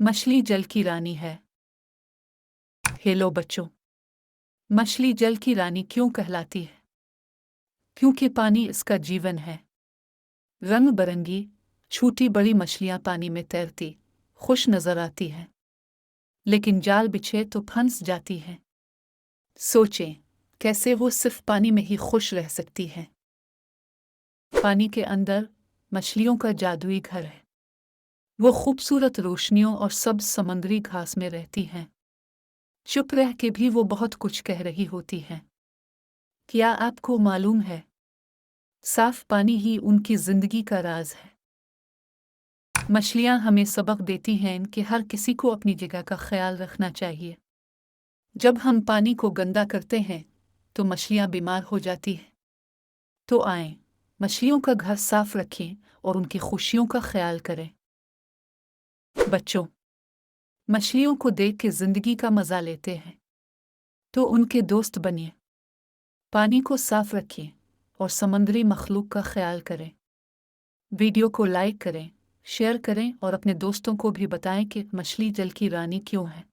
मछली जल की रानी है। हेलो बच्चों, मछली जल की रानी क्यों कहलाती है? क्योंकि पानी इसका जीवन है। रंग बरंगी छोटी बड़ी मछलियां पानी में तैरती खुश नजर आती हैं, लेकिन जाल बिछे तो फंस जाती हैं। सोचें, कैसे वो सिर्फ पानी में ही खुश रह सकती हैं। पानी के अंदर मछलियों का जादुई घर है। वो खूबसूरत रोशनियों और सब्ज समुद्री घास में रहती हैं। चुप रह के भी वो बहुत कुछ कह रही होती हैं। क्या आपको मालूम है, साफ पानी ही उनकी जिंदगी का राज है। मछलियां हमें सबक देती हैं कि हर किसी को अपनी जगह का ख्याल रखना चाहिए। जब हम पानी को गंदा करते हैं तो मछलियां बीमार हो जाती हैं। तो आएं, मछलियों का घर साफ रखें और उनकी खुशियों का ख्याल करें। बच्चों, मछलियों को देख के जिंदगी का मजा लेते हैं, तो उनके दोस्त बनिए। पानी को साफ रखें और समुद्री मखलूक का ख्याल करें। वीडियो को लाइक करें, शेयर करें और अपने दोस्तों को भी बताएं कि मछली जल की रानी क्यों है।